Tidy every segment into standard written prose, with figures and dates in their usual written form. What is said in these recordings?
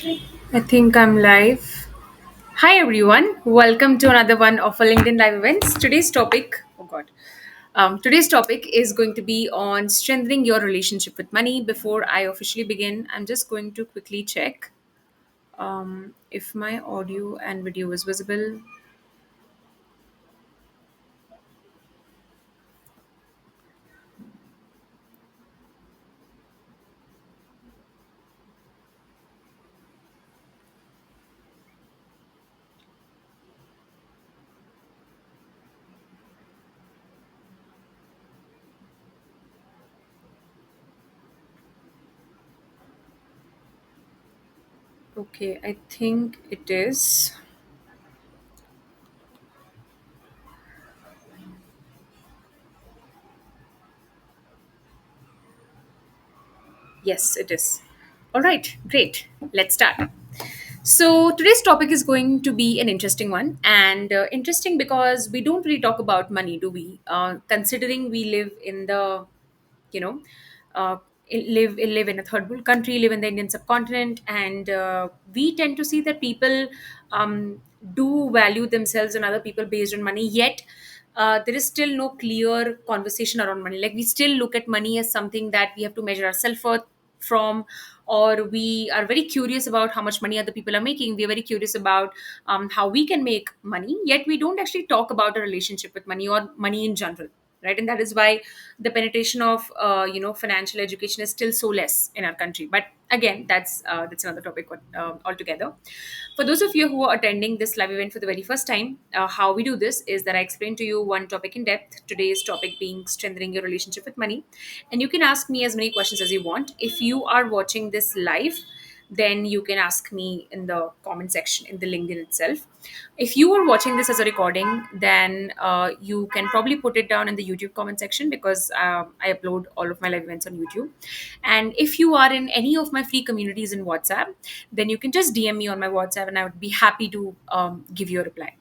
I think I'm live. Hi everyone, welcome to another one of our LinkedIn Live events. Today's topic is going to be on strengthening your relationship with money. Before I officially begin, I'm just going to quickly check if my audio and video is visible. Okay, I think it is. Yes, it is. All right, great. Let's start. So, today's topic is going to be an interesting one, and interesting because we don't really talk about money, do we? Considering we live in the, you know, uh, live in a third world country, live in the Indian subcontinent, and we tend to see that people do value themselves and other people based on money. Yet, there is still no clear conversation around money. Like we still look at money as something that we have to measure our self worth from, or we are very curious about how much money other people are making. We are very curious about how we can make money, yet we don't actually talk about a relationship with money or money in general, right? And that is why the penetration of financial education is still so less in our country. But again, that's another topic altogether. For those of you who are attending this live event for the very first time, how we do this is that I explain to you one topic in depth. Today's topic being strengthening your relationship with money, and you can ask me as many questions as you want. If you are watching this live, then you can ask me in the comment section in the LinkedIn itself. If you are watching this as a recording, then you can probably put it down in the YouTube comment section, because I upload all of my live events on YouTube. And if you are in any of my free communities in WhatsApp, then you can just DM me on my WhatsApp, and I would be happy to give you a reply.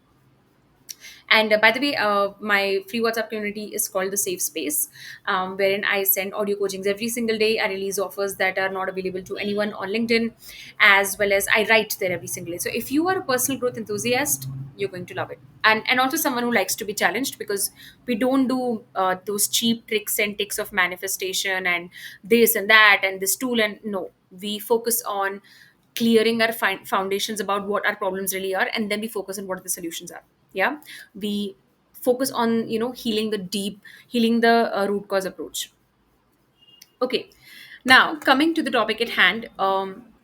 And by the way, my free WhatsApp community is called the Safe Space, wherein I send audio coachings every single day. I release offers that are not available to anyone on LinkedIn, as well as I write there every single day. So if you are a personal growth enthusiast, you're going to love it. And also someone who likes to be challenged, because we don't do those cheap tricks and ticks of manifestation and this and that and this tool. And no, we focus on clearing our foundations about what our problems really are, and then we focus on what the solutions are. Yeah, we focus on healing the root cause approach. Okay, now coming to the topic at hand,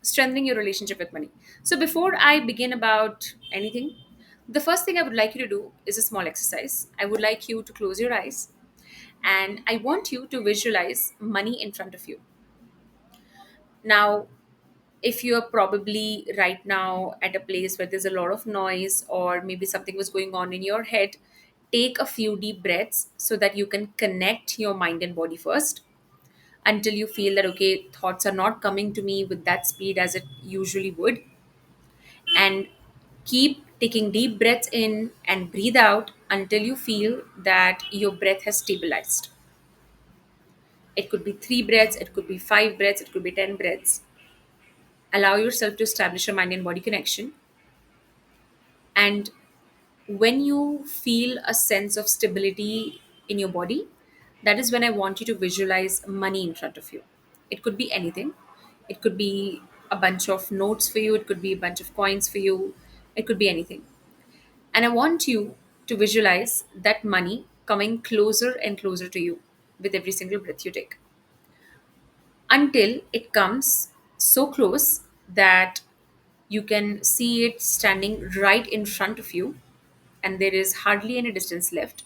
strengthening your relationship with money. So before I begin about anything, the first thing I would like you to do is a small exercise. I would like you to close your eyes, and I want you to visualize money in front of you. Now, if you're probably right now at a place where there's a lot of noise, or maybe something was going on in your head, take a few deep breaths so that you can connect your mind and body first, until you feel that, okay, thoughts are not coming to me with that speed as it usually would. And keep taking deep breaths in and breathe out until you feel that your breath has stabilized. It could be 3 breaths, it could be 5 breaths, it could be 10 breaths. Allow yourself to establish a mind and body connection. And when you feel a sense of stability in your body, that is when I want you to visualize money in front of you. It could be anything. It could be a bunch of notes for you, it could be a bunch of coins for you, it could be anything. And I want you to visualize that money coming closer and closer to you with every single breath you take, until it comes so close that you can see it standing right in front of you, and there is hardly any distance left.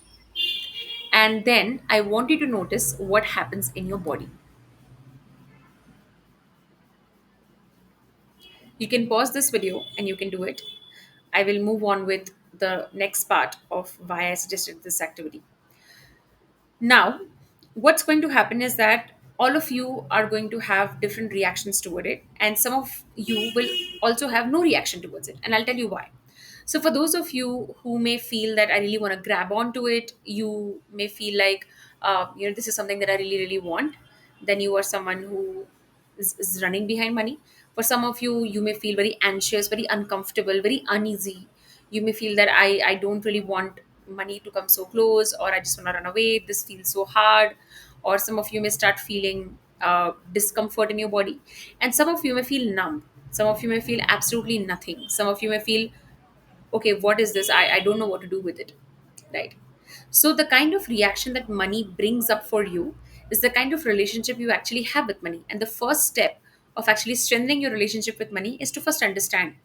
And then I want you to notice what happens in your body. You can pause this video and you can do it. I will move on with the next part of why I suggested this activity. Now, what's going to happen is that all of you are going to have different reactions toward it, and some of you will also have no reaction towards it. And I'll tell you why. So, for those of you who may feel that I really want to grab onto it, you may feel like, this is something that I really, really want, then you are someone who is running behind money. For some of you, you may feel very anxious, very uncomfortable, very uneasy. You may feel that I don't really want money to come so close, or I just want to run away. This feels so hard. Or some of you may start feeling discomfort in your body. And some of you may feel numb. Some of you may feel absolutely nothing. Some of you may feel, okay, what is this? I don't know what to do with it. Right. So the kind of reaction that money brings up for you is the kind of relationship you actually have with money. And the first step of actually strengthening your relationship with money is to first understand.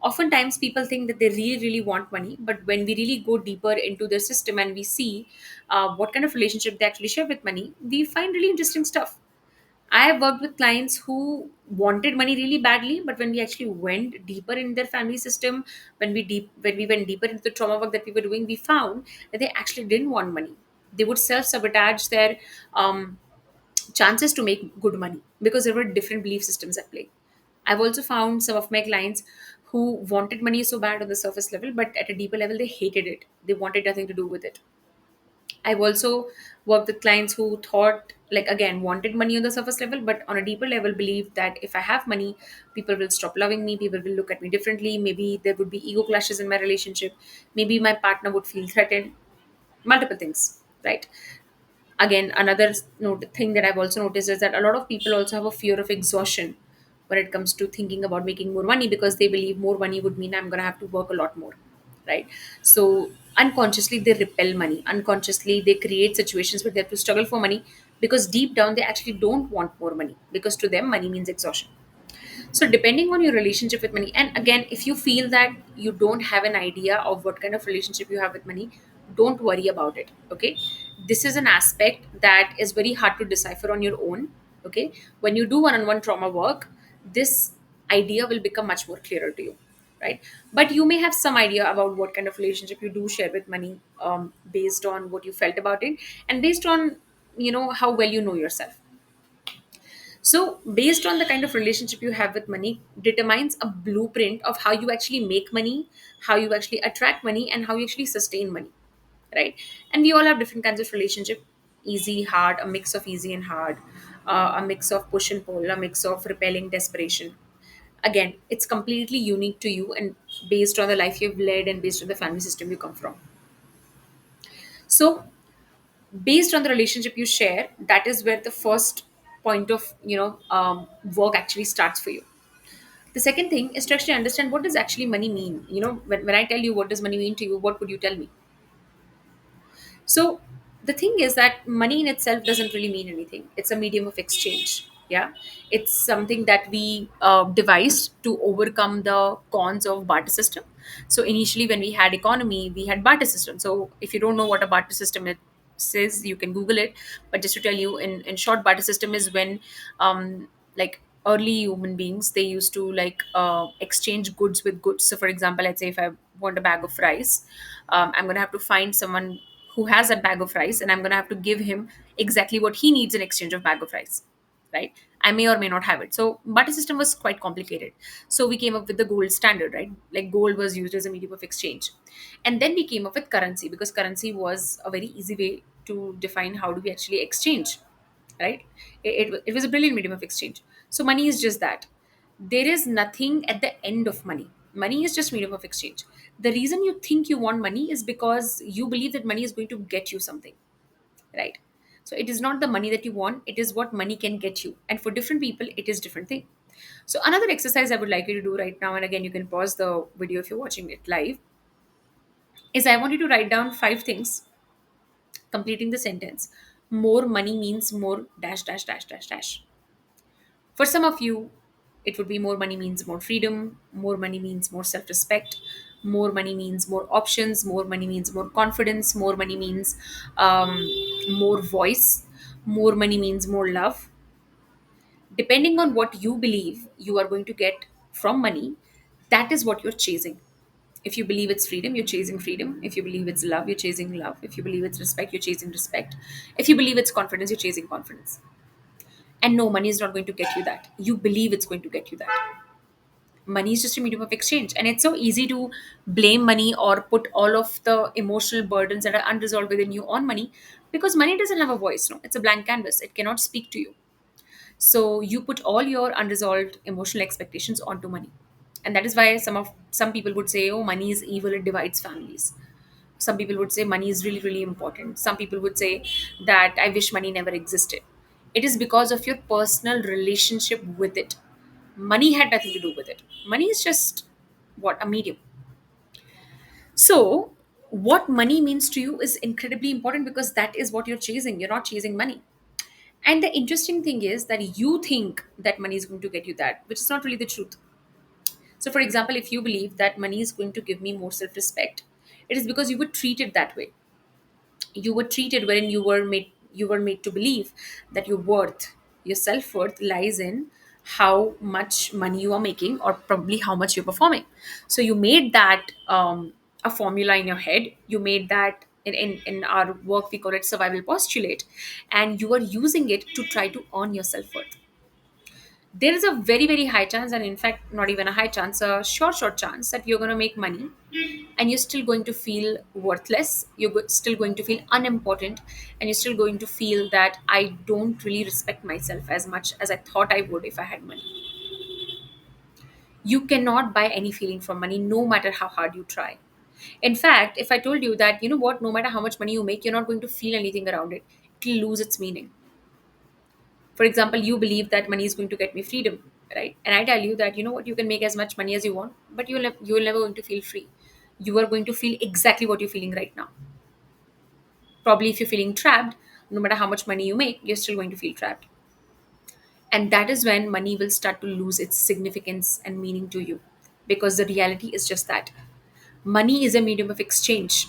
Oftentimes people think that they really really want money, but when we really go deeper into their system and we see what kind of relationship they actually share with money, we find really interesting stuff. I have worked with clients who wanted money really badly, but when we actually went deeper in their family system, when we went deeper into the trauma work that we were doing, we found that they actually didn't want money. They would self sabotage their um, chances to make good money because there were different belief systems at play. I've also found some of my clients who wanted money so bad on the surface level, but at a deeper level, they hated it. They wanted nothing to do with it. I've also worked with clients who thought, like, again, wanted money on the surface level, but on a deeper level, believed that if I have money, people will stop loving me, people will look at me differently. Maybe there would be ego clashes in my relationship. Maybe my partner would feel threatened. Multiple things, right? Again, another thing that I've also noticed is that a lot of people also have a fear of exhaustion when it comes to thinking about making more money, because they believe more money would mean I'm going to have to work a lot more, right? So unconsciously they repel money. Unconsciously they create situations where they have to struggle for money, because deep down they actually don't want more money, because to them money means exhaustion. So, depending on your relationship with money, and again, if you feel that you don't have an idea of what kind of relationship you have with money, don't worry about it. Okay. This is an aspect that is very hard to decipher on your own. Okay. When you do one on one trauma work, this idea will become much more clearer to you. Right. But you may have some idea about what kind of relationship you do share with money, based on what you felt about it, and based on, how well you know yourself. So, based on the kind of relationship you have with money, determines a blueprint of how you actually make money, how you actually attract money, and how you actually sustain money, right? And we all have different kinds of relationship: easy, hard, a mix of easy and hard, a mix of push and pull, a mix of repelling, desperation. Again, it's completely unique to you and based on the life you've led and based on the family system you come from. So, based on the relationship you share, that is where the first point of work actually starts for you. The second thing is to actually understand, what does actually money mean. When I tell you what does money mean to you, what would you tell me? So the thing is that money in itself doesn't really mean anything. It's a medium of exchange. Yeah, it's something that we devised to overcome the cons of barter system. So initially, when we had economy, we had barter system. So if you don't know what a barter system is, you can Google it. But just to tell you, in short, barter system is when, like, early human beings, they used to like exchange goods with goods. So for example, let's say if I want a bag of rice, I'm gonna have to find someone who has that bag of rice, and I'm going to have to give him exactly what he needs in exchange of bag of rice, right? I may or may not have it. So barter system was quite complicated. So we came up with the gold standard, right? Like gold was used as a medium of exchange. And then we came up with currency, because currency was a very easy way to define how do we actually exchange, right? It was a brilliant medium of exchange. So money is just that. There is nothing at the end of money. Money is just medium of exchange. The reason you think you want money is because you believe that money is going to get you something, right? So it is not the money that you want, it is what money can get you, and for different people it is different thing. So another exercise I would like you to do right now, and again you can pause the video if you're watching it live, is I want you to write down 5 things, completing the sentence: more money means more dash dash dash dash dash. For some of you, it would be more money means more freedom, more money means more self respect, more money means more options, more money means more confidence, more money means more voice, more money means more love. Depending on what you believe you are going to get from money, that is what you're chasing. If you believe it's freedom, you're chasing freedom. If you believe it's love, you're chasing love. If you believe it's respect, you're chasing respect. If you believe it's confidence, you're chasing confidence. And no, money is not going to get you that. You believe it's going to get you that. Money is just a medium of exchange. And it's so easy to blame money or put all of the emotional burdens that are unresolved within you on money, because money doesn't have a voice. No, it's a blank canvas. It cannot speak to you. So you put all your unresolved emotional expectations onto money. And that is why some people would say, oh, money is evil, it divides families. Some people would say money is really, really important. Some people would say that I wish money never existed. It is because of your personal relationship with it. Money had nothing to do with it. Money is just what? A medium. So, what money means to you is incredibly important because that is what you're chasing. You're not chasing money. And the interesting thing is that you think that money is going to get you that, which is not really the truth. So, for example, if you believe that money is going to give me more self respect, it is because you were treated that way. You were treated wherein you were made to believe that your self-worth lies in how much money you are making or probably how much you're performing. So you made that a formula in your head. You made that in our work we call it survival postulate, and you are using it to try to earn your self-worth. There is a very, very high chance, and in fact not even a high chance, a short chance that you're going to make money and you're still going to feel worthless. Still going to feel unimportant, and you're still going to feel that I don't really respect myself as much as I thought I would if I had money. You cannot buy any feeling from money, no matter how hard you try. In fact, if I told you that, you know what, no matter how much money you make, you're not going to feel anything around it, it'll lose its meaning. For example, you believe that money is going to get me freedom, right? And I tell you that, you know what, you can make as much money as you want, but you're never going to feel free. You are going to feel exactly what you're feeling right now. Probably if you're feeling trapped, no matter how much money you make, you're still going to feel trapped. And that is when money will start to lose its significance and meaning to you, because the reality is just that money is a medium of exchange.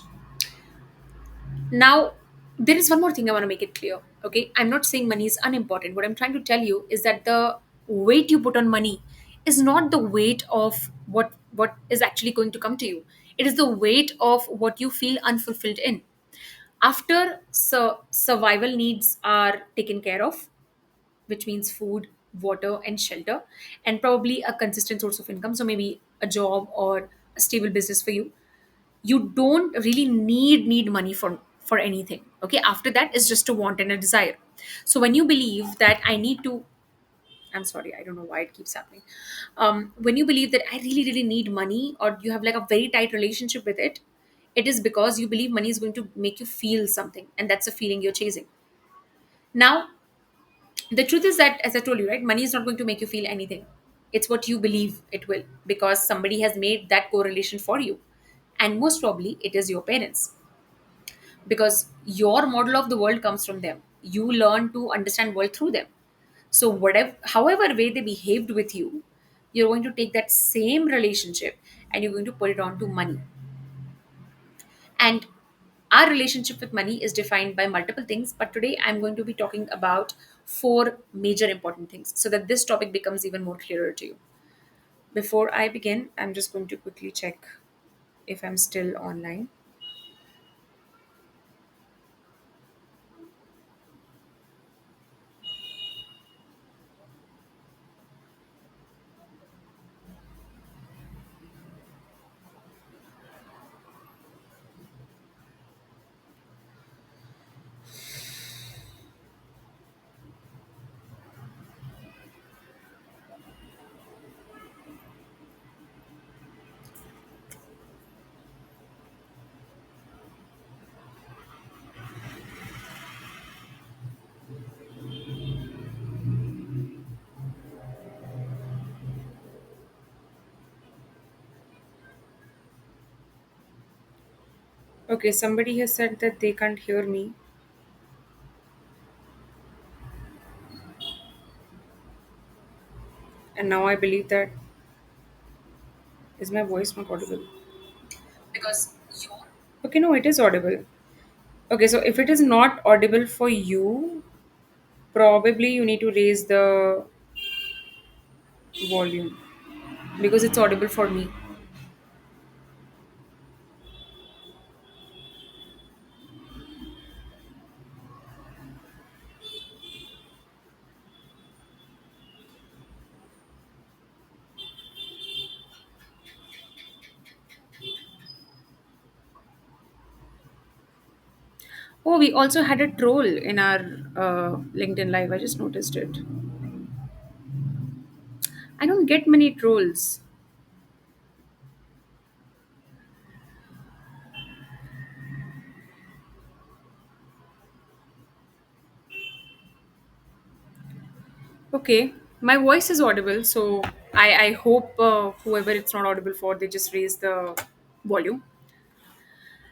Now, there is one more thing I want to make it clear. Okay, I'm not saying money is unimportant. What I'm trying to tell you is that the weight you put on money is not the weight of what is actually going to come to you. It is the weight of what you feel unfulfilled in. After survival needs are taken care of, which means food, water, and shelter, and probably a consistent source of income. So maybe a job or a stable business for you. You don't really need money for anything. Okay, after that is just a want and a desire. So when you believe that I need to, I'm sorry, I don't know why it keeps happening. When you believe that I really, really need money, or you have like a very tight relationship with it, it is because you believe money is going to make you feel something, and that's a feeling you're chasing. Now, the truth is that, as I told you, right, money is not going to make you feel anything. It's what you believe it will, because somebody has made that correlation for you. And most probably, it is your parents, because your model of the world comes from them. You learn to understand world through them. So whatever, however way they behaved with you, you're going to take that same relationship and you're going to put it onto money. And our relationship with money is defined by multiple things, but today I'm going to be talking about four major important things so that this topic becomes even more clearer to you. Before I begin, I'm just going to quickly check if I'm still online. Okay, somebody has said that they can't hear me, and now I believe that is my voice not audible? Because you. Okay, no, it is audible. Okay, so if it is not audible for you, probably you need to raise the volume because it's audible for me. Oh, we also had a troll in our LinkedIn live. I just noticed it. don't get many trolls. Okay, my voice is audible, so I hope whoever it's not audible for, they just raise the volume.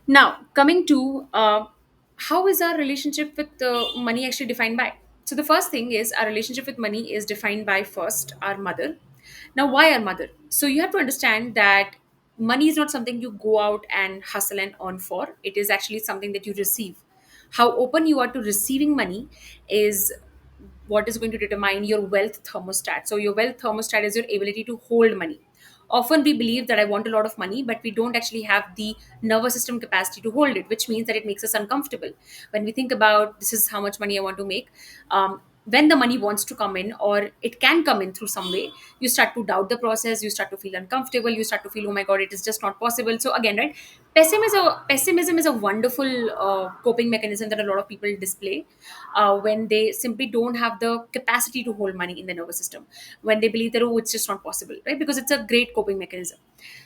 Now, coming to how is our relationship with money actually defined by? So, the first thing is our relationship with money is defined by first our mother. Now, why our mother? So, you have to understand that money is not something you go out and hustle and earn for, it is actually something that you receive. How open you are to receiving money is what is going to determine your wealth thermostat. So, your wealth thermostat is your ability to hold money. Often we believe that I want a lot of money, but we don't actually have the nervous system capacity to hold it, which means that it makes us uncomfortable. When we think about this is how much money I want to make, when the money wants to come in or it can come in through some way, you start to doubt the process, you start to feel uncomfortable, you start to feel, oh my God, it is just not possible. So again, right, pessimism is a wonderful coping mechanism that a lot of people display when they simply don't have the capacity to hold money in the nervous system, when they believe that, oh, it's just not possible, right? Because it's a great coping mechanism.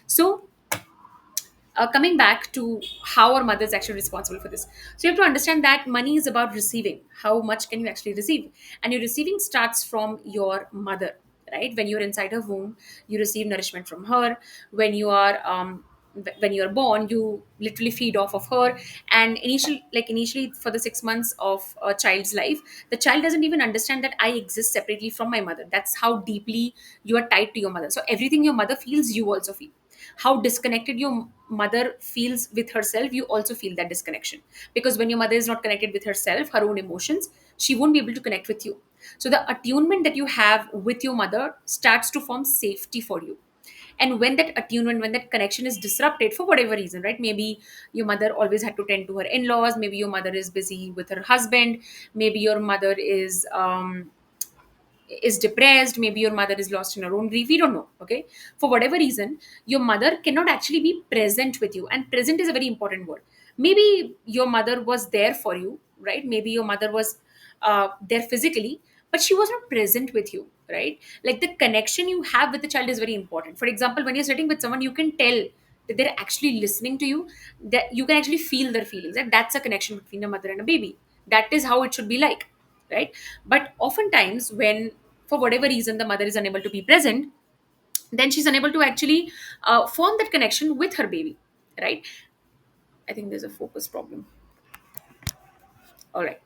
So coming back to how our mother is actually responsible for this, so you have to understand that money is about receiving. How much can you actually receive? And your receiving starts from your mother, right? When you're inside her womb, you receive nourishment from her. When you are when you're born, you literally feed off of her. And initially for the 6 months of a child's life, the child doesn't even understand that I exist separately from my mother. That's how deeply you are tied to your mother. So everything your mother feels, you also feel. How disconnected your mother feels with herself, you also feel that disconnection, because when your mother is not connected with herself, her own emotions, she won't be able to connect with you. So the attunement that you have with your mother starts to form safety for you. And when that attunement, when that connection is disrupted for whatever reason, right? Maybe your mother always had to tend to her in-laws, maybe your mother is busy with her husband, maybe your mother is depressed, maybe your mother is lost in her own grief, we don't know. Okay, for whatever reason, your mother cannot actually be present with you, and present is a very important word. Maybe your mother was there for you, right? Maybe your mother was there physically, but she was not present with you, right? Like the connection you have with the child is very important. For example, when you're sitting with someone, you can tell that they're actually listening to you, that you can actually feel their feelings, and that's a connection between a mother and a baby. That is how it should be like, right? But oftentimes, when for whatever reason the mother is unable to be present, then she's unable to actually form that connection with her baby, right? I think there's a focus problem. All right.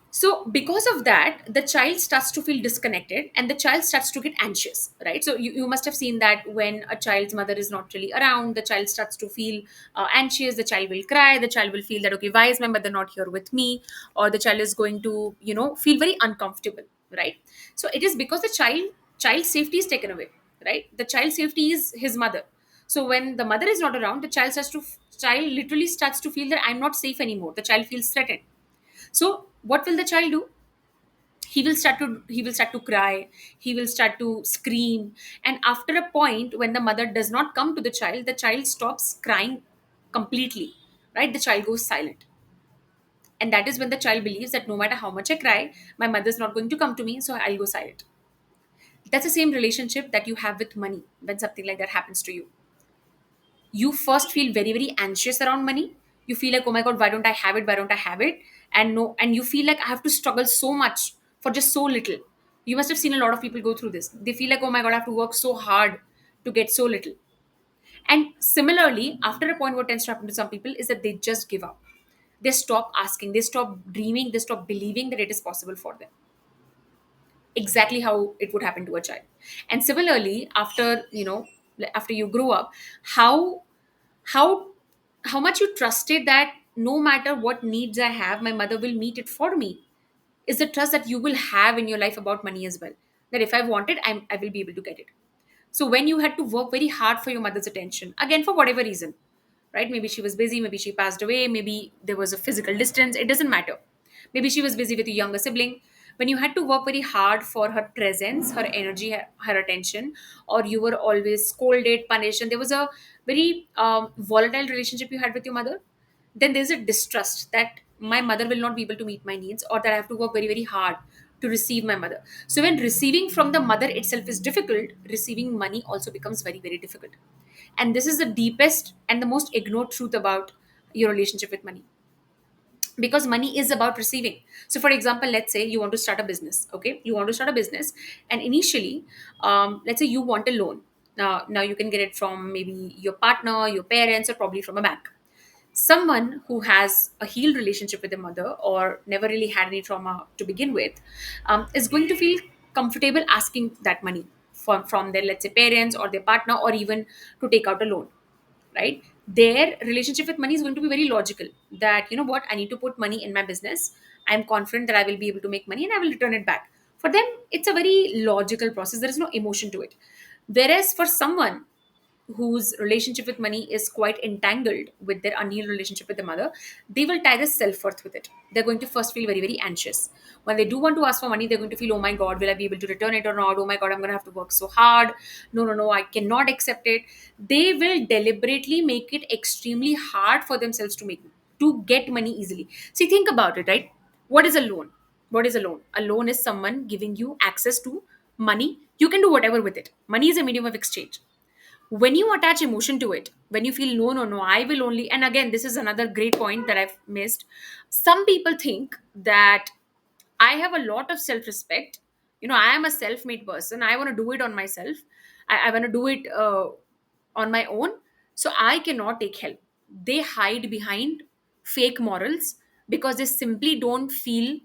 So because of that, the child starts to feel disconnected and the child starts to get anxious, right? So you must have seen that when a child's mother is not really around, the child starts to feel anxious, the child will cry, the child will feel that, okay, why is my mother not here with me? Or the child is going to, feel very uncomfortable, right? So it is because the child's safety is taken away, right? The child's safety is his mother. So when the mother is not around, the child literally starts to feel that I'm not safe anymore. The child feels threatened. So what will the child do? He will start to cry, he will start to scream. And after a point, when the mother does not come to the child stops crying completely, right? The child goes silent. And that is when the child believes that no matter how much I cry, my mother's not going to come to me, so I'll go silent. That's the same relationship that you have with money. When something like that happens to you, you first feel very very anxious around money. You feel like, oh my God, why don't I have it, why don't I have it? And no, and you feel like I have to struggle so much for just so little. You must have seen a lot of people go through this. They feel like, oh my God, I have to work so hard to get so little. And similarly, after a point, what tends to happen to some people is that they just give up. They stop asking, they stop dreaming, they stop believing that it is possible for them. Exactly how it would happen to a child. And similarly, after you grow up, how how how much you trusted that no matter what needs I have, my mother will meet it for me, is the trust that you will have in your life about money as well. That if I want it, I will be able to get it. So when you had to work very hard for your mother's attention, again for whatever reason, right? Maybe she was busy, maybe she passed away, maybe there was a physical distance, it doesn't matter. Maybe she was busy with a younger sibling. When you had to work very hard for her presence, her energy, her attention, or you were always scolded, punished, and there was a very volatile relationship you had with your mother, then there's a distrust that my mother will not be able to meet my needs, or that I have to work very very hard to receive my mother. So when receiving from the mother itself is difficult, receiving money also becomes very, very difficult. And this is the deepest and the most ignored truth about your relationship with money, because money is about receiving. So for example, let's say you want to start a business. Okay, you want to start a business, and initially, let's say you want a loan. Now you can get it from maybe your partner, your parents, or probably from a bank. Someone who has a healed relationship with the mother, or never really had any trauma to begin with, is going to feel comfortable asking that money from their, let's say, parents or their partner, or even to take out a loan, right? Their relationship with money is going to be very logical, that you know what, I need to put money in my business. I'm confident that I will be able to make money and I will return it back. For them, it's a very logical process. There is no emotion to it. Whereas for someone whose relationship with money is quite entangled with their unhealed relationship with the mother, they will tie their self-worth with it. They're going to first feel very, very anxious. When they do want to ask for money, they're going to feel, oh my God, will I be able to return it or not? Oh my God, I'm going to have to work so hard. No, no, no, I cannot accept it. They will deliberately make it extremely hard for themselves to get money easily. See, think about it, right? What is a loan? What is a loan? A loan is someone giving you access to money. You can do whatever with it. Money is a medium of exchange. When you attach emotion to it, when you feel, no, no, no, I will only, and again, this is another great point that I've missed. Some people think that I have a lot of self-respect. I am a self-made person. I want to do it on myself. I want to do it on my own. So I cannot take help. They hide behind fake morals because they simply don't feel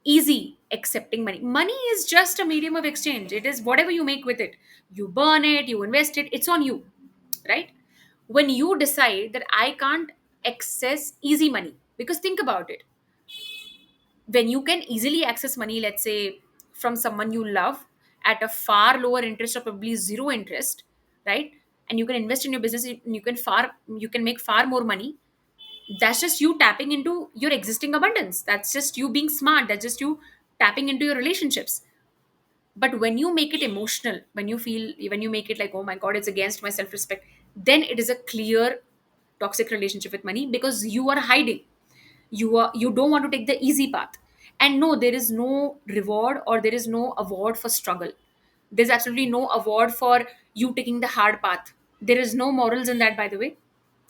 easy accepting money. Money is just a medium of exchange. It is whatever you make with it. You burn it, you invest it, it's on you, right? When you decide that I can't access easy money, because think about it, when you can easily access money, let's say from someone you love, at a far lower interest or probably zero interest, right? And you can invest in your business, you can make far more money. That's just you tapping into your existing abundance. That's just you being smart. That's just you tapping into your relationships. But when you make it emotional, when you make it like, oh my God, it's against my self-respect, then it is a clear toxic relationship with money, because you are hiding. You don't want to take the easy path. And no, there is no reward, or there is no award for struggle. There's absolutely no award for you taking the hard path. There is no morals in that, by the way.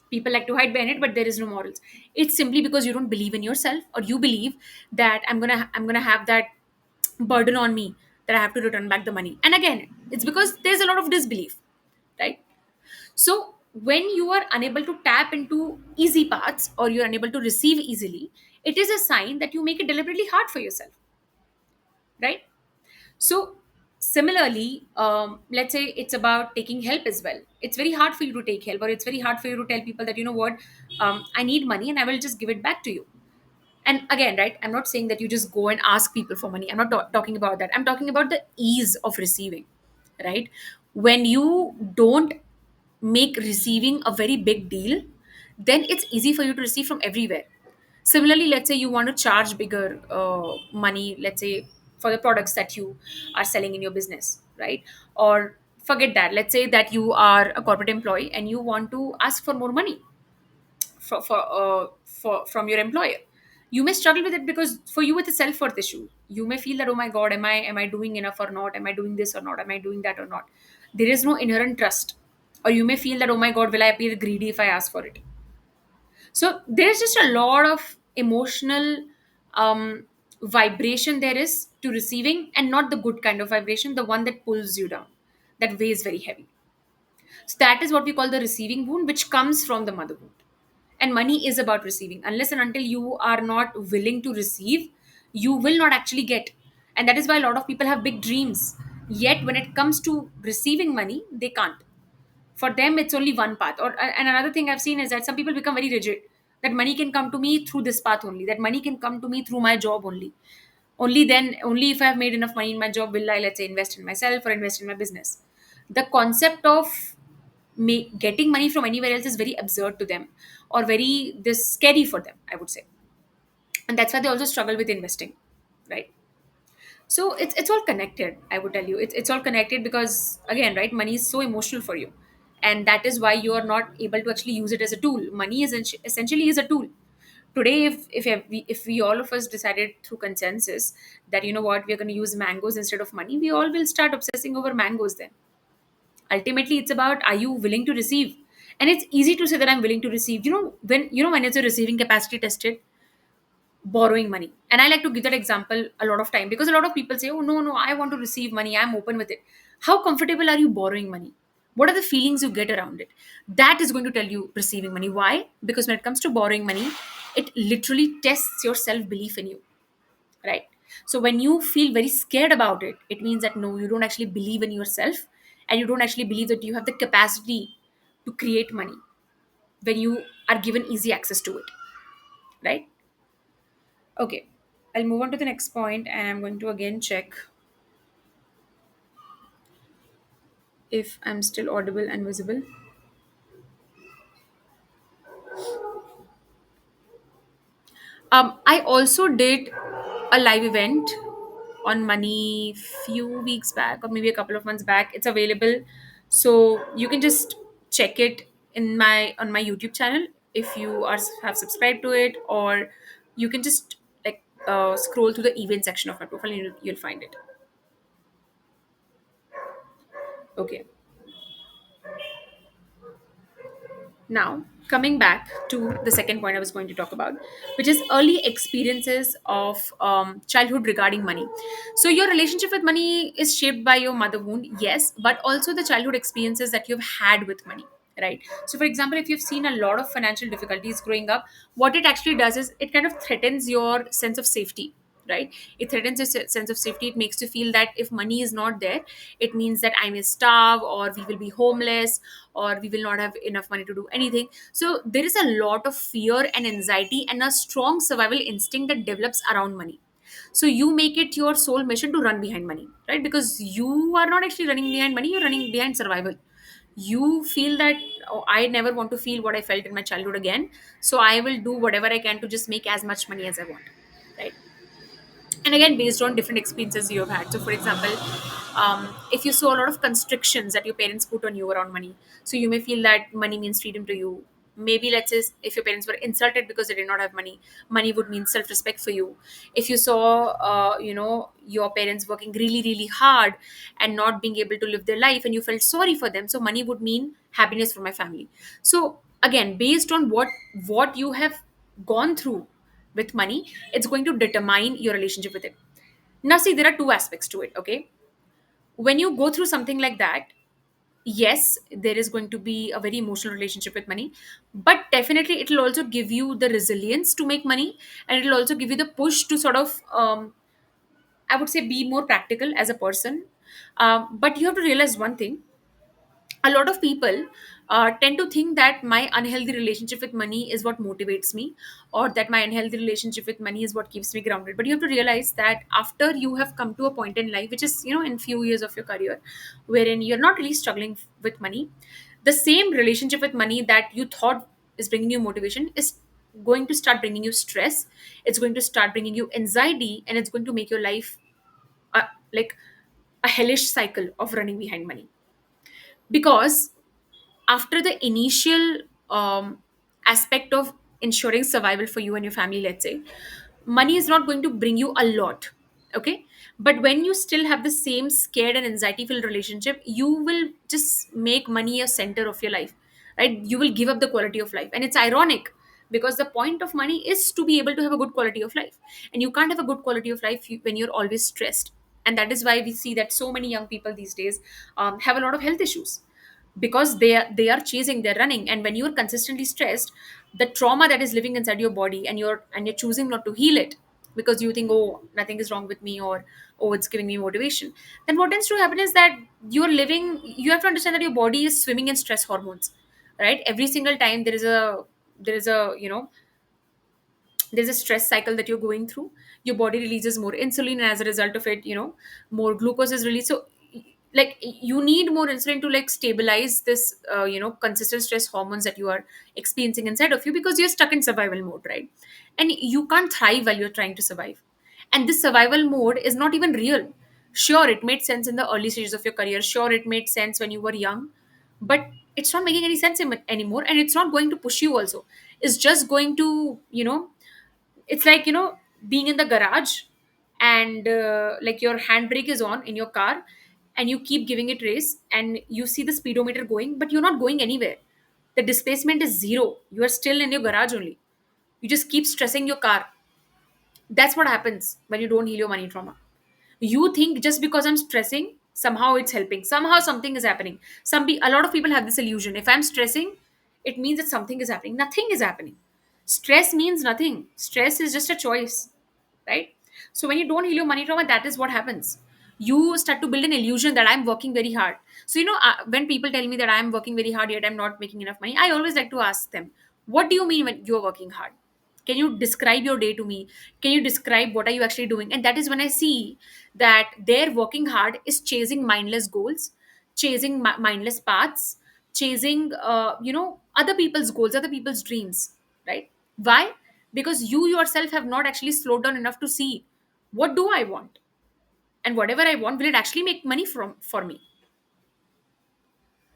People like to hide behind it, but there is no morals. It's simply because you don't believe in yourself, or you believe that I'm gonna have that burden on me, that I have to return back the money. And again, it's because there's a lot of disbelief, right? So when you are unable to tap into easy paths, or you're unable to receive easily, it is a sign that you make it deliberately hard for yourself, right? So similarly, let's say it's about taking help as well. It's very hard for you to take help, or it's very hard for you to tell people that, you know what, I need money and I will just give it back to you. And again, right, I'm not saying that you just go and ask people for money. I'm not talking about that. I'm talking about the ease of receiving, right? When you don't make receiving a very big deal, then it's easy for you to receive from everywhere. Similarly, let's say you want to charge bigger money, let's say for the products that you are selling in your business, right? Or forget that, let's say that you are a corporate employee and you want to ask for more money for from your employer. You may struggle with it because for you it's a self-worth issue. You may feel that, oh my God, am I doing enough or not? Am I doing this or not? Am I doing that or not? There is no inherent trust. Or you may feel that, oh my God, will I appear greedy if I ask for it? So there's just a lot of emotional vibration there is to receiving, and not the good kind of vibration, the one that pulls you down, that weighs very heavy. So that is what we call the receiving wound, which comes from the mother wound. And money is about receiving. Unless and until you are not willing to receive, you will not actually get. And that is why a lot of people have big dreams. Yet when it comes to receiving money, they can't. For them, it's only one path. And another thing I've seen is that some people become very rigid. That money can come to me through this path only. That money can come to me through my job only. Only then, only if I've made enough money in my job, will I, let's say, invest in myself or invest in my business. The concept of getting money from anywhere else is very absurd to them, or very this scary for them, I would say. And that's why they also struggle with investing, right? So it's all connected, I would tell you. It's all connected because, again, right, money is so emotional for you. And that is why you are not able to actually use it as a tool. Money is essentially is a tool Today, if we all of us decided through consensus that, you know what, we're going to use mangoes instead of money, we all will start obsessing over mangoes. Then ultimately it's about, are you willing to receive? And it's easy to say that I'm willing to receive, when it's a receiving capacity tested. Borrowing money, and I like to give that example a lot of time, because a lot of people say, oh, no, no, I want to receive money, I'm open with it. How comfortable are you borrowing money? What are the feelings you get around it? That is going to tell you receiving money. Why? Because when it comes to borrowing money, it literally tests your self belief in you, right? So when you feel very scared about it, it means that no, you don't actually believe in yourself, and you don't actually believe that you have the capacity to create money when you are given easy access to it, right? Okay, I'll move on to the next point, and I'm going to again check if I'm still audible and visible. I also did a live event on money few weeks back, or maybe a couple of months back. It's available, so you can just check it in my on my YouTube channel if you have subscribed to it, or you can just scroll through the event section of my profile, and you'll find it. Okay. Now, coming back to the second point I was going to talk about, which is early experiences of childhood regarding money. So, your relationship with money is shaped by your mother wound, yes, but also the childhood experiences that you've had with money, right? So, for example, if you've seen a lot of financial difficulties growing up, what it actually does is it kind of threatens your sense of safety, right? It threatens your sense of safety. It makes you feel that if money is not there, it means that I may starve, or we will be homeless, or we will not have enough money to do anything. So there is a lot of fear and anxiety and a strong survival instinct that develops around money. So you make it your sole mission to run behind money, right? Because you are not actually running behind money, you're running behind survival. You feel that, oh, I never want to feel what I felt in my childhood again, so I will do whatever I can to just make as much money as I want, right? And again, based on different experiences you have had. So for example, if you saw a lot of constrictions that your parents put on you around money, so you may feel that money means freedom to you. Maybe let's say if your parents were insulted because they did not have money, money would mean self-respect for you. If you saw your parents working really really hard and not being able to live their life, and you felt sorry for them, so money would mean happiness for my family. So again, based on what you have gone through with money, it's going to determine your relationship with it. Now see, there are two aspects to it. Okay, when you go through something like that, yes, there is going to be a very emotional relationship with money, but definitely it will also give you the resilience to make money, and it will also give you the push to sort of I would say be more practical as a person. But you have to realize one thing: a lot of people tend to think that my unhealthy relationship with money is what motivates me, or that my unhealthy relationship with money is what keeps me grounded. But you have to realize that after you have come to a point in life, which is, in few years of your career, wherein you're not really struggling with money, the same relationship with money that you thought is bringing you motivation is going to start bringing you stress. It's going to start bringing you anxiety, and it's going to make your life like a hellish cycle of running behind money. Because after the initial aspect of ensuring survival for you and your family, let's say, money is not going to bring you a lot. Okay, but when you still have the same scared and anxiety filled relationship, you will just make money a center of your life, right? You will give up the quality of life. And it's ironic, because the point of money is to be able to have a good quality of life, and you can't have a good quality of life when you're always stressed. And that is why we see that so many young people these days have a lot of health issues, because they are chasing, they're running. And when you're consistently stressed, the trauma that is living inside your body, and you're choosing not to heal it, because you think, oh, nothing is wrong with me, or oh, it's giving me motivation, then what tends to happen is that you have to understand that your body is swimming in stress hormones, right? Every single time there is a there's a stress cycle that you're going through, your body releases more insulin, and as a result of it, more glucose is released. So like, you need more insulin to like stabilize this consistent stress hormones that you are experiencing inside of you, because you're stuck in survival mode, right? And you can't thrive while you're trying to survive. And this survival mode is not even real. Sure, it made sense in the early stages of your career, sure, it made sense when you were young, but it's not making any sense anymore, and it's not going to push you also. It's just going to It's like, being in the garage, and like your handbrake is on in your car, and you keep giving it race, and you see the speedometer going, but you're not going anywhere. The displacement is zero. You are still in your garage only. You just keep stressing your car. That's what happens when you don't heal your money trauma. You think just because I'm stressing, somehow it's helping. Somehow something is happening. A lot of people have this illusion. If I'm stressing, it means that something is happening. Nothing is happening. Stress means nothing. Stress is just a choice, right? So when you don't heal your money trauma, that is what happens. You start to build an illusion that I'm working very hard. So when people tell me that I'm working very hard yet I'm not making enough money, I always like to ask them, what do you mean when you're working hard? Can you describe your day to me? Can you describe what are you actually doing? And that is when I see that their working hard is chasing mindless goals, chasing mindless paths, chasing other people's goals, other people's dreams, right? Why? Because you yourself have not actually slowed down enough to see, what do I want, and whatever I want, will it actually make money from for me?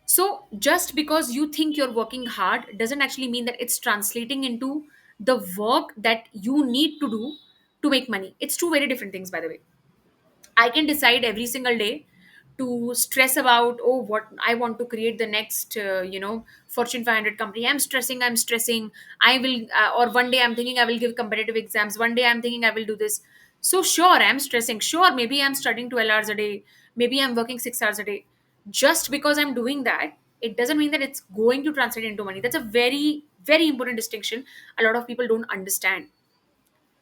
So just because you think you're working hard doesn't actually mean that it's translating into the work that you need to do to make money. It's two very different things, by the way. I can decide every single day to stress about, oh, what I want to create the next, Fortune 500 company. I'm stressing. I will, or one day I'm thinking I will give competitive exams. One day I'm thinking I will do this. So sure, I'm stressing. Sure, maybe I'm studying 12 hours a day. Maybe I'm working 6 hours a day. Just because I'm doing that, it doesn't mean that it's going to translate into money. That's a very, very important distinction. A lot of people don't understand.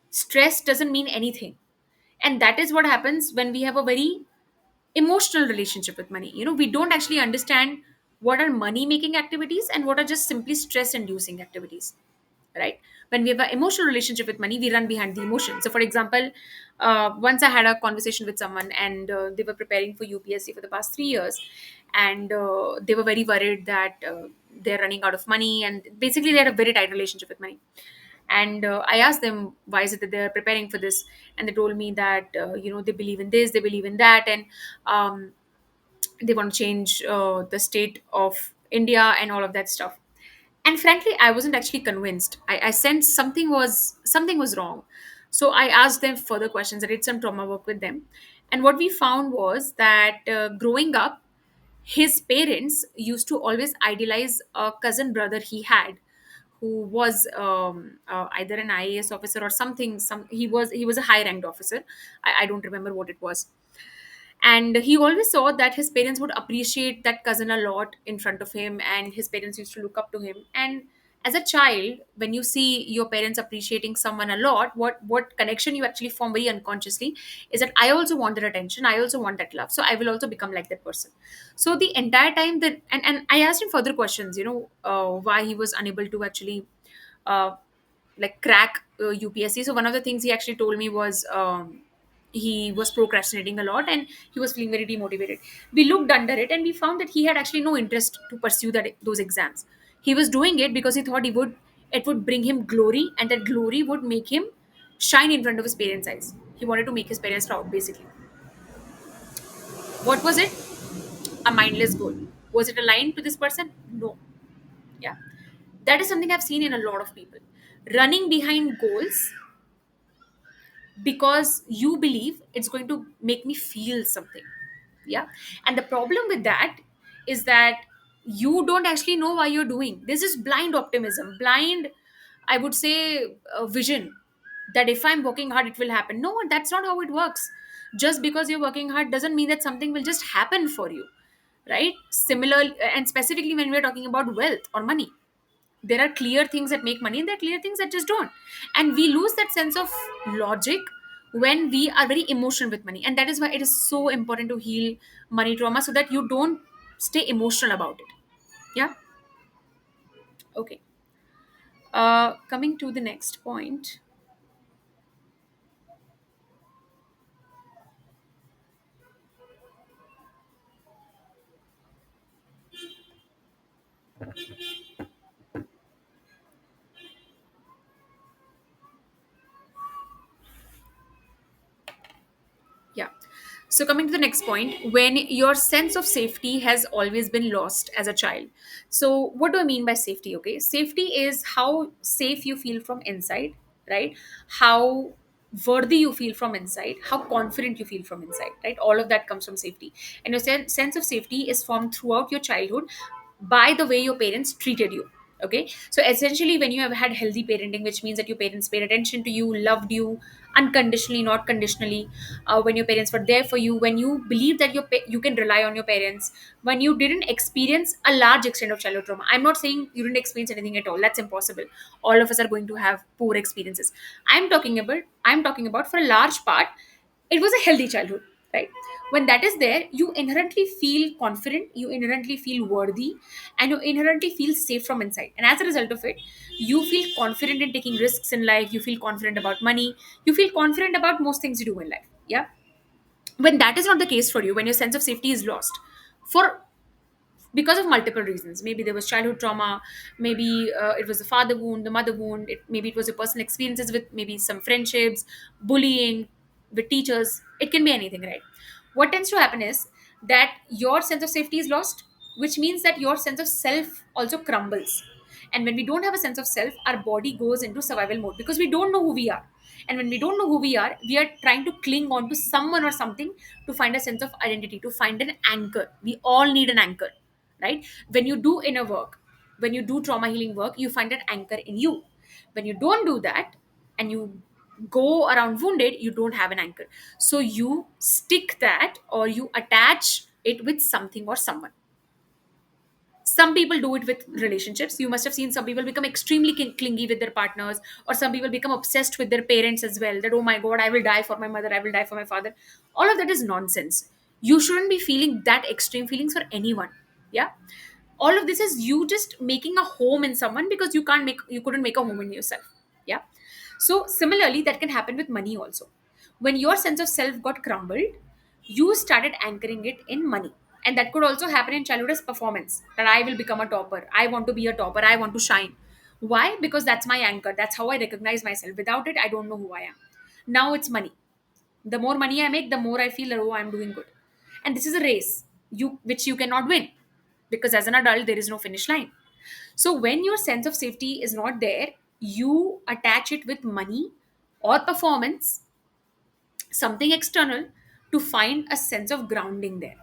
Stress doesn't mean anything, and that is what happens when we have a very emotional relationship with money. We don't actually understand what are money making activities and what are just simply stress inducing activities, right? When we have an emotional relationship with money, we run behind the emotion. So for example, once I had a conversation with someone, and they were preparing for UPSC for the past 3 years, and they were very worried that they're running out of money, and basically they had a very tight relationship with money. And I asked them, why is it that they're preparing for this? And they told me that they believe in this, they believe in that, and um, they want to change the state of India and all of that stuff. And frankly, I wasn't actually convinced. I sensed something was wrong. So I asked them further questions. I did some trauma work with them, and what we found was that growing up, his parents used to always idealize a cousin brother he had, who was either an IAS officer or something. He was a high ranked officer. I don't remember what it was. And he always saw that his parents would appreciate that cousin a lot in front of him, and his parents used to look up to him. And as a child, when you see your parents appreciating someone a lot, what connection you actually form very unconsciously is that I also want that attention, I also want that love, so I will also become like that person. So the entire time that, and I asked him further questions, why he was unable to actually uh, like crack UPSC. So one of the things he actually told me was, he was procrastinating a lot, and he was feeling very demotivated. We looked under it, and we found that he had actually no interest to pursue those exams. He was doing it because he thought it would bring him glory, and that glory would make him shine in front of his parents' eyes. He wanted to make his parents proud, basically. What was it? A mindless goal. Was it aligned to this person? No. Yeah. That is something I've seen in a lot of people. Running behind goals because you believe it's going to make me feel something. Yeah. And the problem with that is that you don't actually know why you're doing this. Is blind optimism, blind, I would say, vision, that if I'm working hard it will happen. No, that's not how it works. Just because you're working hard doesn't mean that something will just happen for you, right? Similar, and specifically when we're talking about wealth or money, there are clear things that make money, and there are clear things that just don't. And we lose that sense of logic when we are very emotional with money. And that is why it is so important to heal money trauma, so that you don't stay emotional about it. Yeah. Okay. Coming to the next point. Yeah. So coming to the next point, when your sense of safety has always been lost as a child. So what do I mean by safety? Okay, safety is how safe you feel from inside. right? How worthy you feel from inside, how confident you feel from inside, right? All of that comes from safety. And your sense of safety is formed throughout your childhood by the way your parents treated you. Okay, so essentially when you have had healthy parenting, which means that your parents paid attention to you, loved you unconditionally, not conditionally, when your parents were there for you, when you believe that you can rely on your parents, when you didn't experience a large extent of childhood trauma. I'm not saying you didn't experience anything at all, that's impossible. All of us are going to have poor experiences. I'm talking about for a large part it was a healthy childhood, right? When that is there, you inherently feel confident, you inherently feel worthy, and you inherently feel safe from inside. And as a result of it, you feel confident in taking risks in life, you feel confident about money, you feel confident about most things you do in life. Yeah. When that is not the case for you, when your sense of safety is lost for because of multiple reasons, maybe there was childhood trauma, maybe it was the father wound, the mother wound, maybe it was your personal experiences with maybe some friendships, bullying with teachers, it can be anything, right? What tends to happen is that your sense of safety is lost, which means that your sense of self also crumbles. And when we don't have a sense of self, our body goes into survival mode because we don't know who we are. And when we don't know who we are trying to cling on to someone or something to find a sense of identity, to find an anchor. We all need an anchor, right? When you do inner work, when you do trauma healing work, you find that anchor in you. When you don't do that and you go around wounded, you don't have an anchor. So you stick that or you attach it with something or someone. Some people do it with relationships. You must have seen some people become extremely clingy with their partners, or some people become obsessed with their parents as well, that oh my god, I will die for my mother, I will die for my father. All of that is nonsense. You shouldn't be feeling that extreme feelings for anyone. Yeah. All of this is you just making a home in someone because you couldn't make a home in yourself. Yeah. So similarly that can happen with money also. When your sense of self got crumbled, you started anchoring it in money. And that could also happen in childhood as performance, that I will become a topper, I want to be a topper, I want to shine. Why? Because that's my anchor, that's how I recognize myself. Without it I don't know who I am. Now it's money. The more money I make, the more I feel, oh, I'm doing good. And this is a race which you cannot win, because as an adult there is no finish line. So when your sense of safety is not there, you attach it with money or performance, something external, to find a sense of grounding there.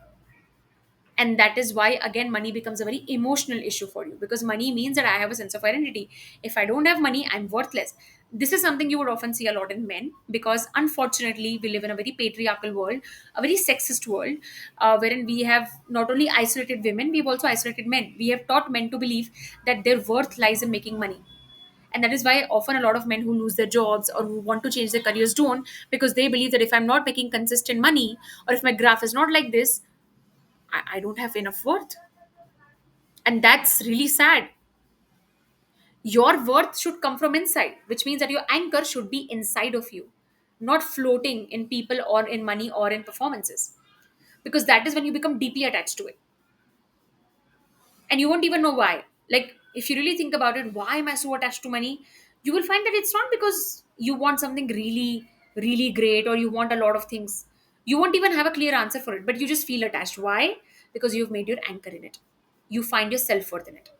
And that is why again money becomes a very emotional issue for you, because money means that I have a sense of identity. If I don't have money, I'm worthless. This is something you would often see a lot in men, because unfortunately we live in a very patriarchal world, a very sexist world, wherein we have not only isolated women, we've also isolated men. We have taught men to believe that their worth lies in making money. And that is why often a lot of men who lose their jobs or who want to change their careers don't, because they believe that if I'm not making consistent money, or if my graph is not like this, I don't have enough worth. And that's really sad. Your worth should come from inside, which means that your anchor should be inside of you, not floating in people or in money or in performances. Because that is when you become deeply attached to it. And you won't even know why. Like, if you really think about it, why am I so attached to money? You will find that it's not because you want something really, really great or you want a lot of things. You won't even have a clear answer for it, but you just feel attached. Why? Because you've made your anchor in it. You find your self worth in it.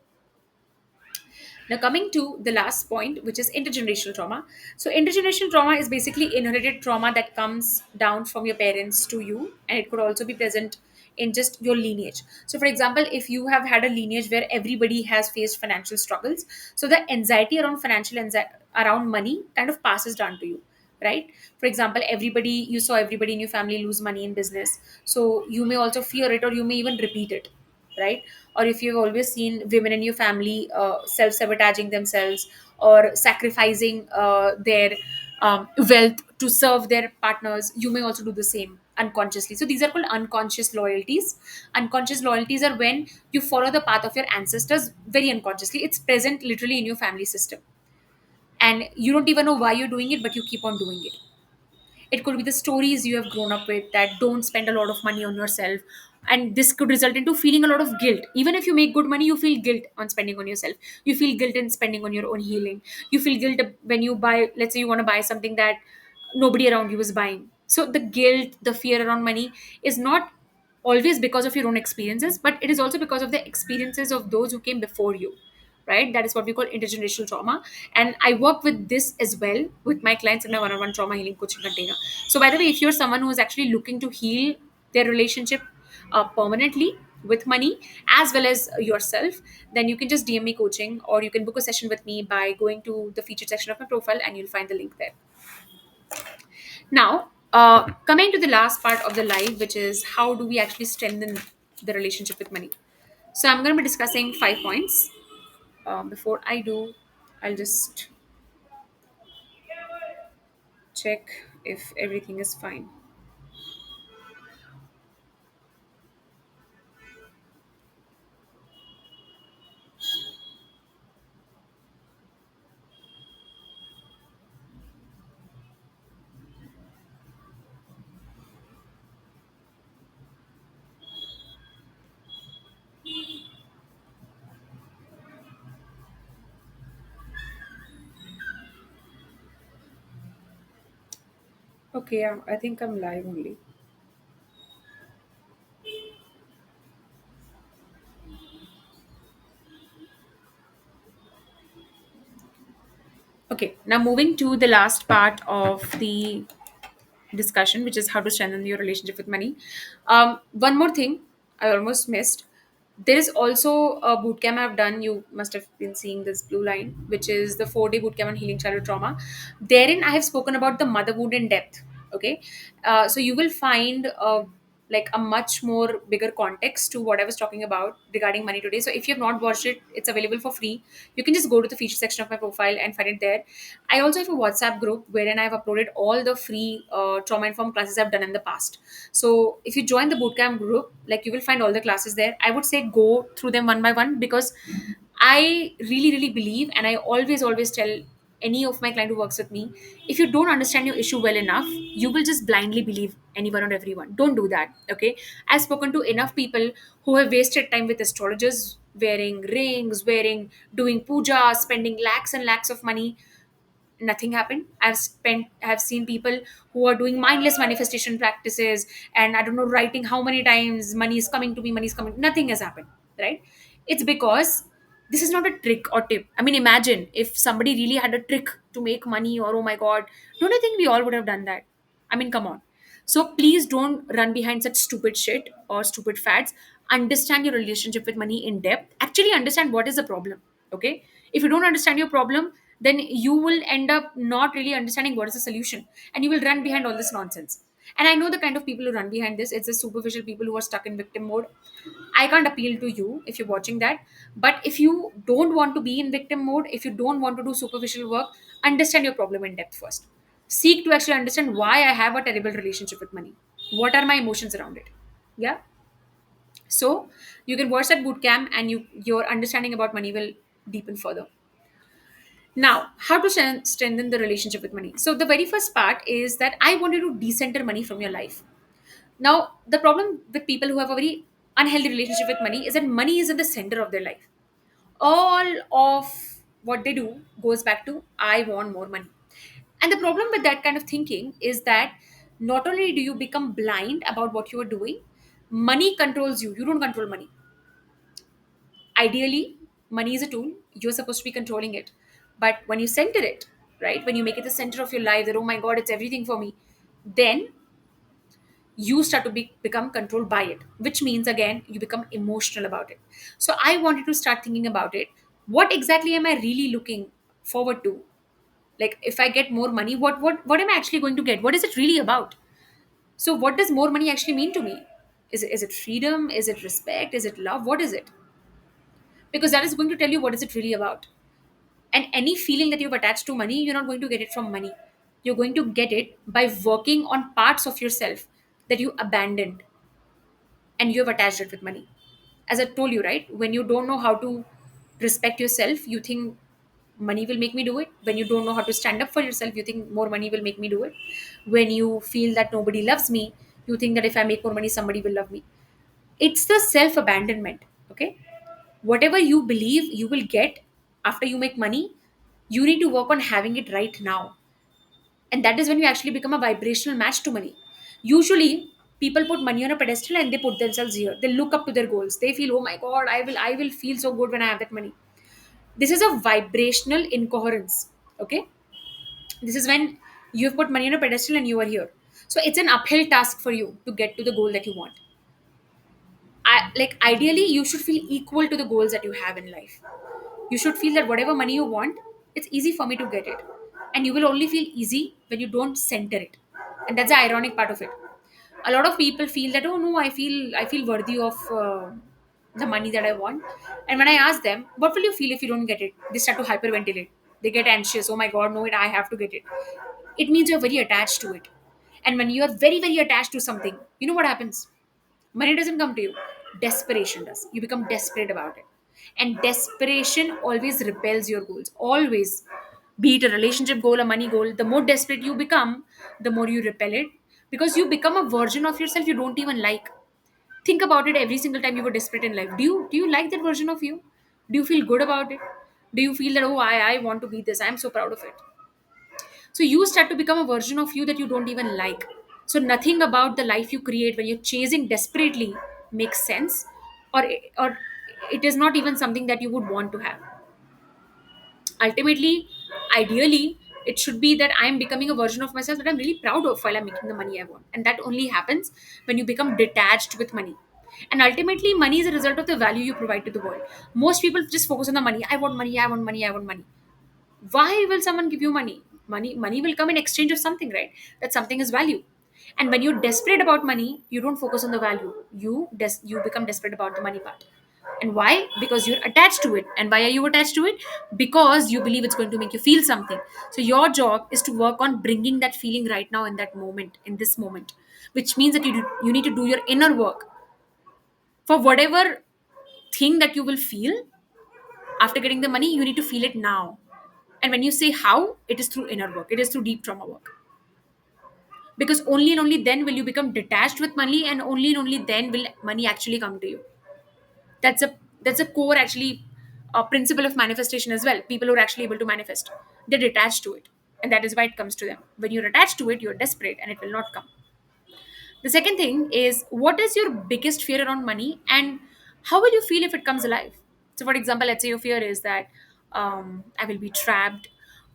Now, coming to the last point, which is intergenerational trauma. So, intergenerational trauma is basically inherited trauma that comes down from your parents to you, and it could also be present in just your lineage. So, for example, if you have had a lineage where everybody has faced financial struggles, so the anxiety around around money kind of passes down to you, right? For example, you saw everybody in your family lose money in business, so you may also fear it, or you may even repeat it, right? Or if you've always seen women in your family self-sabotaging themselves or sacrificing their wealth to serve their partners, you may also do the same unconsciously. So these are called unconscious loyalties. Unconscious loyalties are when you follow the path of your ancestors very unconsciously. It's present literally in your family system, and you don't even know why you're doing it, but you keep on doing it. It could be the stories you have grown up with that don't spend a lot of money on yourself. And this could result into feeling a lot of guilt. Even if you make good money, you feel guilt on spending on yourself. You feel guilt in spending on your own healing. You feel guilt when you buy, let's say you want to buy something that nobody around you is buying. So the guilt, the fear around money is not always because of your own experiences, but it is also because of the experiences of those who came before you. right? That is what we call intergenerational trauma. And I work with this as well with my clients in my one-on-one trauma healing coaching container. So by the way, if you're someone who is actually looking to heal their relationship permanently with money as well as yourself, then you can just DM me coaching, or you can book a session with me by going to the featured section of my profile, and you'll find the link there. Now, coming to the last part of the live, which is how do we actually strengthen the relationship with money. So I'm going to be discussing 5 points. Before I do, I'll just check if everything is fine. Okay, yeah, I think I'm live only. Okay, now moving to the last part of the discussion, which is how to strengthen your relationship with money. One more thing I almost missed. There is also a boot camp I've done. You must have been seeing this blue line, which is the 4-day boot camp on healing childhood trauma. Therein, I have spoken about the mother wound in depth. Okay, so you will find like a much more bigger context to what I was talking about regarding money today. So if you have not watched it, it's available for free. You can just go to the feature section of my profile and find it there. I also have a WhatsApp group wherein I've uploaded all the free trauma informed classes I've done in the past. So if you join the bootcamp group, like you will find all the classes there. I would say go through them one by one, because I really, really believe, and I always tell any of my client who works with me, if you don't understand your issue well enough, you will just blindly believe anyone or everyone. Don't do that. Okay. I've spoken to enough people who have wasted time with astrologers, wearing rings, doing puja, spending lakhs and lakhs of money. Nothing happened. I've seen people who are doing mindless manifestation practices, and I don't know, writing how many times money is coming to me, money is coming. Nothing has happened, right? It's because this is not a trick or tip. I mean, imagine if somebody really had a trick to make money, or oh my god, don't you think we all would have done that? I mean, come on. So please don't run behind such stupid shit or stupid fads. Understand your relationship with money in depth. Actually understand what is the problem. Okay. If you don't understand your problem, then you will end up not really understanding what is the solution, and you will run behind all this nonsense. And I know the kind of people who run behind this. It's the superficial people who are stuck in victim mode. I can't appeal to you if you're watching that. But if you don't want to be in victim mode, if you don't want to do superficial work, understand your problem in depth first. Seek to actually understand why I have a terrible relationship with money. What are my emotions around it? Yeah. So you can watch that bootcamp, and your understanding about money will deepen further. Now, how to strengthen the relationship with money? So the very first part is that I want you to decenter money from your life. Now, the problem with people who have a very unhealthy relationship with money is that money is in the center of their life. All of what they do goes back to I want more money. And the problem with that kind of thinking is that not only do you become blind about what you are doing, money controls you. You don't control money. Ideally, money is a tool. You're supposed to be controlling it. But when you center it, right, when you make it the center of your life, that, oh my God, it's everything for me, then you start to become controlled by it, which means, again, you become emotional about it. So I wanted to start thinking about it. What exactly am I really looking forward to? Like, if I get more money, what am I actually going to get? What is it really about? So what does more money actually mean to me? Is it freedom? Is it respect? Is it love? What is it? Because that is going to tell you what is it really about. And any feeling that you've attached to money, you're not going to get it from money. You're going to get it by working on parts of yourself that you abandoned, and you have attached it with money. As I told you, right, when you don't know how to respect yourself, you think money will make me do it. When you don't know how to stand up for yourself, you think more money will make me do it. When you feel that nobody loves me, you think that if I make more money, somebody will love me. It's the self abandonment. Okay. Whatever you believe you will get after you make money, you need to work on having it right now. And that is when you actually become a vibrational match to money. Usually people put money on a pedestal and they put themselves here. They look up to their goals. They feel, oh my god, I will feel so good when I have that money. This is a vibrational incoherence. Okay, this is when you have put money on a pedestal and you are here. So it's an uphill task for you to get to the goal that you want. Like ideally, you should feel equal to the goals that you have in life. You should feel that whatever money you want, it's easy for me to get it, and you will only feel easy when you don't center it. And that's the ironic part of it. A lot of people feel that, oh no, I feel worthy of the money that I want. And when I ask them, what will you feel if you don't get it, they start to hyperventilate. They get anxious. Oh my god, no, it I have to get it. It means you're very attached to it. And when you are very very attached to something, you know what happens? Money doesn't come to you, desperation does. You become desperate about it. And desperation always repels your goals, always. Be it a relationship goal, a money goal, the more desperate you become, the more you repel it, because you become a version of yourself you don't even like. Think about it. Every single time you were desperate in life, do you like that version of you? Do you feel good about it? Do you feel that, oh, I want to be this, I'm so proud of it? So you start to become a version of you that you don't even like. So nothing about the life you create when you're chasing desperately makes sense, or it is not even something that you would want to have. Ultimately, ideally, it should be that I'm becoming a version of myself that I'm really proud of while I'm making the money I want. And that only happens when you become detached with money. And ultimately, money is a result of the value you provide to the world. Most people just focus on the money. I want money, I want money, I want money. Why will someone give you money will come in exchange of something, right? That something is value. And when you're desperate about money, you don't focus on the value. You become desperate about the money part. And why? Because you're attached to it. And why are you attached to it? Because you believe it's going to make you feel something. So your job is to work on bringing that feeling right now, in that moment, in this moment, which means that you need to do your inner work for whatever thing that you will feel after getting the money. You need to feel it now. And when you say how, it is through inner work, it is through deep trauma work. Because only and only then will you become detached with money, and only then will money actually come to you. That's a core, actually, principle of manifestation as well. People who are actually able to manifest, they're detached to it. And that is why it comes to them. When you're attached to it, you're desperate and it will not come. The second thing is, what is your biggest fear around money, and how will you feel if it comes alive? So, for example, let's say your fear is that I will be trapped,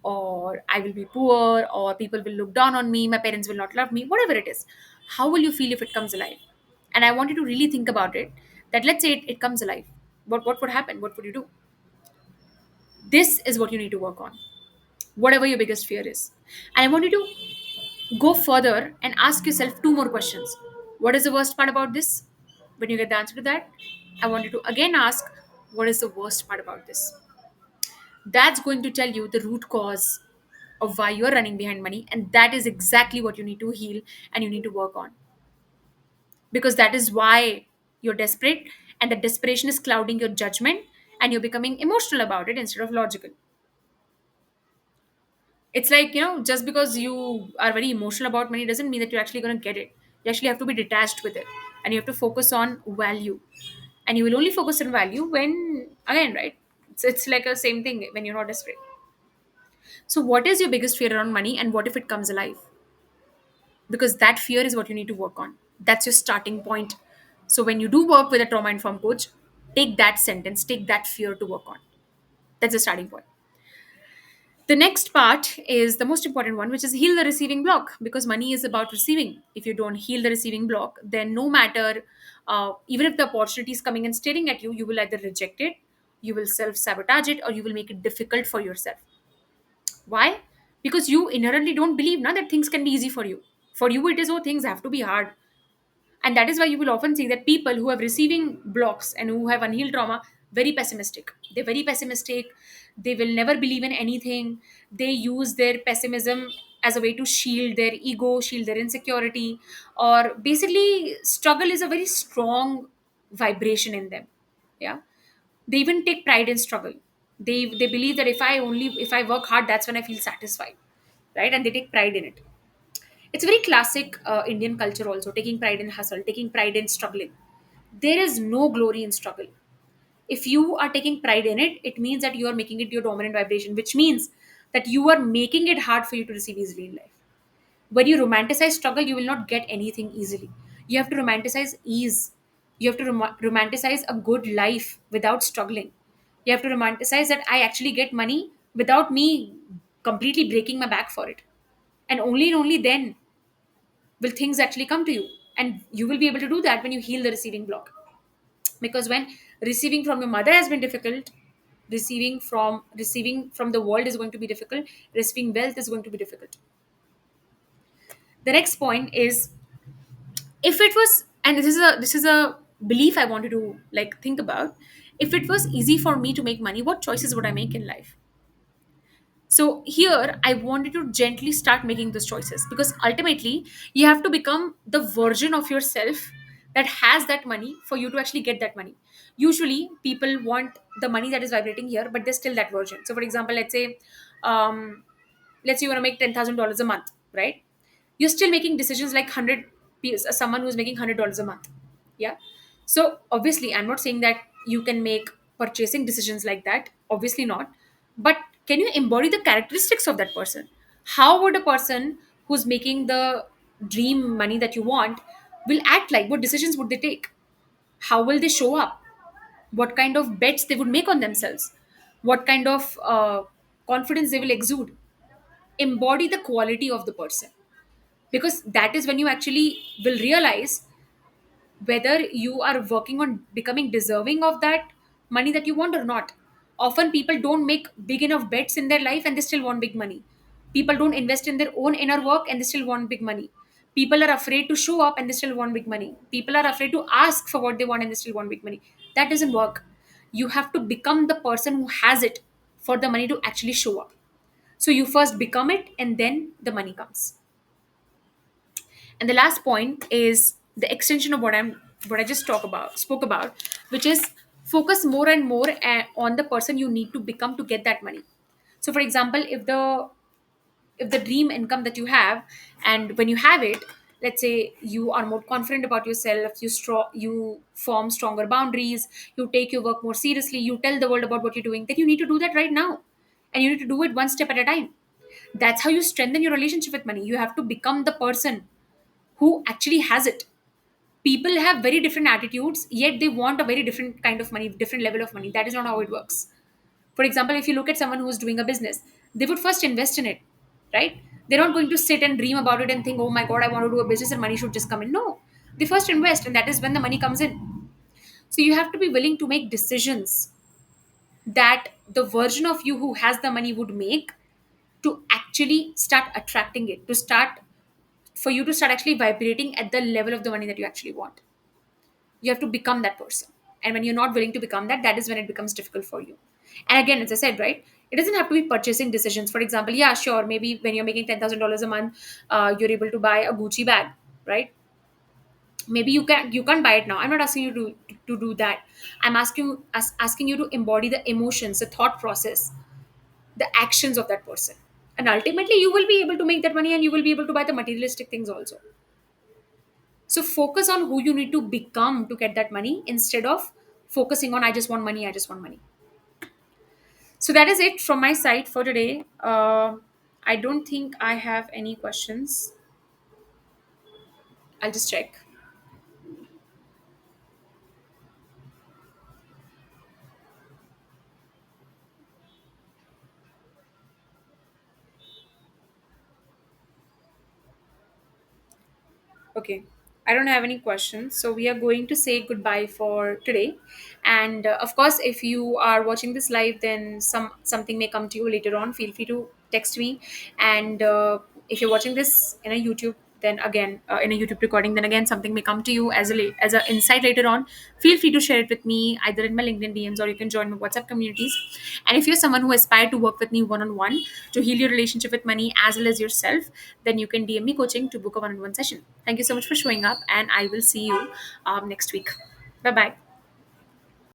or I will be poor, or people will look down on me, my parents will not love me, whatever it is. How will you feel if it comes alive? And I want you to really think about it, that let's say it comes alive. What would happen? What would you do? This is what you need to work on, whatever your biggest fear is. And I want you to go further and ask yourself two more questions. What is the worst part about this? When you get the answer to that, I want you to again ask, what is the worst part about this? That's going to tell you the root cause of why you're running behind money. And that is exactly what you need to heal and you need to work on. Because that is why you're desperate, and the desperation is clouding your judgment, and you're becoming emotional about it instead of logical. It's like, just because you are very emotional about money doesn't mean that you're actually going to get it. You actually have to be detached with it, and you have to focus on value. And you will only focus on value when, again, right, it's like a same thing when you're not desperate. So what is your biggest fear around money, and what if it comes alive? Because that fear is what you need to work on. That's your starting point. So when you do work with a trauma informed coach, take that sentence, take that fear to work on. That's the starting point. The next part is the most important one, which is heal the receiving block, because money is about receiving. If you don't heal the receiving block, then no matter, even if the opportunity is coming and staring at you, you will either reject it, you will self sabotage it, or you will make it difficult for yourself. Why? Because you inherently don't believe now that things can be easy for you. For you, it is, oh, things have to be hard. And that is why you will often see that people who have receiving blocks and who have unhealed trauma, very pessimistic. They're very pessimistic. They will never believe in anything. They use their pessimism as a way to shield their ego, shield their insecurity, or basically struggle is a very strong vibration in them. Yeah. They even take pride in struggle. They believe that if I work hard, that's when I feel satisfied. Right? And they take pride in it. It's a very classic Indian culture also, taking pride in hustle, taking pride in struggling. There is no glory in struggle. If you are taking pride in it, it means that you are making it your dominant vibration, which means that you are making it hard for you to receive easily in life. When you romanticize struggle, you will not get anything easily. You have to romanticize ease. You have to romanticize a good life without struggling. You have to romanticize that I actually get money without me completely breaking my back for it. And only then will things actually come to you. And you will be able to do that when you heal the receiving block. Because when receiving from your mother has been difficult, receiving from the world is going to be difficult, receiving wealth is going to be difficult. The next point is, if it was, and this is a belief I wanted to like think about, if it was easy for me to make money, what choices would I make in life? So here I wanted to gently start making those choices, because ultimately you have to become the version of yourself that has that money for you to actually get that money. Usually people want the money that is vibrating here, but they're still that version. So for example, um, let's say you want to make $10,000 a month, right? You're still making decisions like someone who's making $100 a month. Yeah. So obviously I'm not saying that you can make purchasing decisions like that, obviously not. But can you embody the characteristics of that person? How would a person who's making the dream money that you want will act like? What decisions would they take? How will they show up? What kind of bets they would make on themselves? What kind of confidence they will exude? Embody the quality of the person, because that is when you actually will realize whether you are working on becoming deserving of that money that you want or not. Often people don't make big enough bets in their life and they still want big money. People don't invest in their own inner work and they still want big money. People are afraid to show up and they still want big money. People are afraid to ask for what they want and they still want big money. That doesn't work. You have to become the person who has it for the money to actually show up. So you first become it and then the money comes. And the last point is the extension of what I just spoke about, which is focus more and more on the person you need to become to get that money. So for example, if the dream income that you have, and when you have it, let's say you are more confident about yourself, you form stronger boundaries, you take your work more seriously, you tell the world about what you're doing, then you need to do that right now, and you need to do it one step at a time. That's how you strengthen your relationship with money. You have to become the person who actually has it. People have very different attitudes, yet they want a very different kind of money, different level of money. That is not how it works. For example, if you look at someone who's doing a business, they would first invest in it, right? They're not going to sit and dream about it and think, oh my god, I want to do a business and money should just come in. No, they first invest, and that is when the money comes in. So you have to be willing to make decisions that the version of you who has the money would make, to actually start attracting it, to start for you to start actually vibrating at the level of the money that you actually want. You have to become that person. And when you're not willing to become that, that is when it becomes difficult for you. And again, as I said, right, it doesn't have to be purchasing decisions. For example, yeah, sure, maybe when you're making $10,000 a month, you're able to buy a Gucci bag, right? Maybe you can't buy it now. I'm not asking you to do that. I'm asking you to embody the emotions, the thought process, the actions of that person. And ultimately you will be able to make that money, and you will be able to buy the materialistic things also. So focus on who you need to become to get that money, instead of focusing on I just want money, I just want money. So that is it from my side for today. I don't think I have any questions. I'll just check. Okay. I don't have any questions. So we are going to say goodbye for today. And of course, if you are watching this live, then something may come to you later on. Feel free to text me. And if you're watching this in a YouTube, then again in a YouTube recording, then again something may come to you as a insight later on. Feel free to share it with me either in my LinkedIn DMs, or you can join my WhatsApp communities. And if you're someone who aspire to work with me one on one to heal your relationship with money as well as yourself, then you can DM me coaching to book a one on one session. Thank you so much for showing up, and I will see you next week. Bye bye.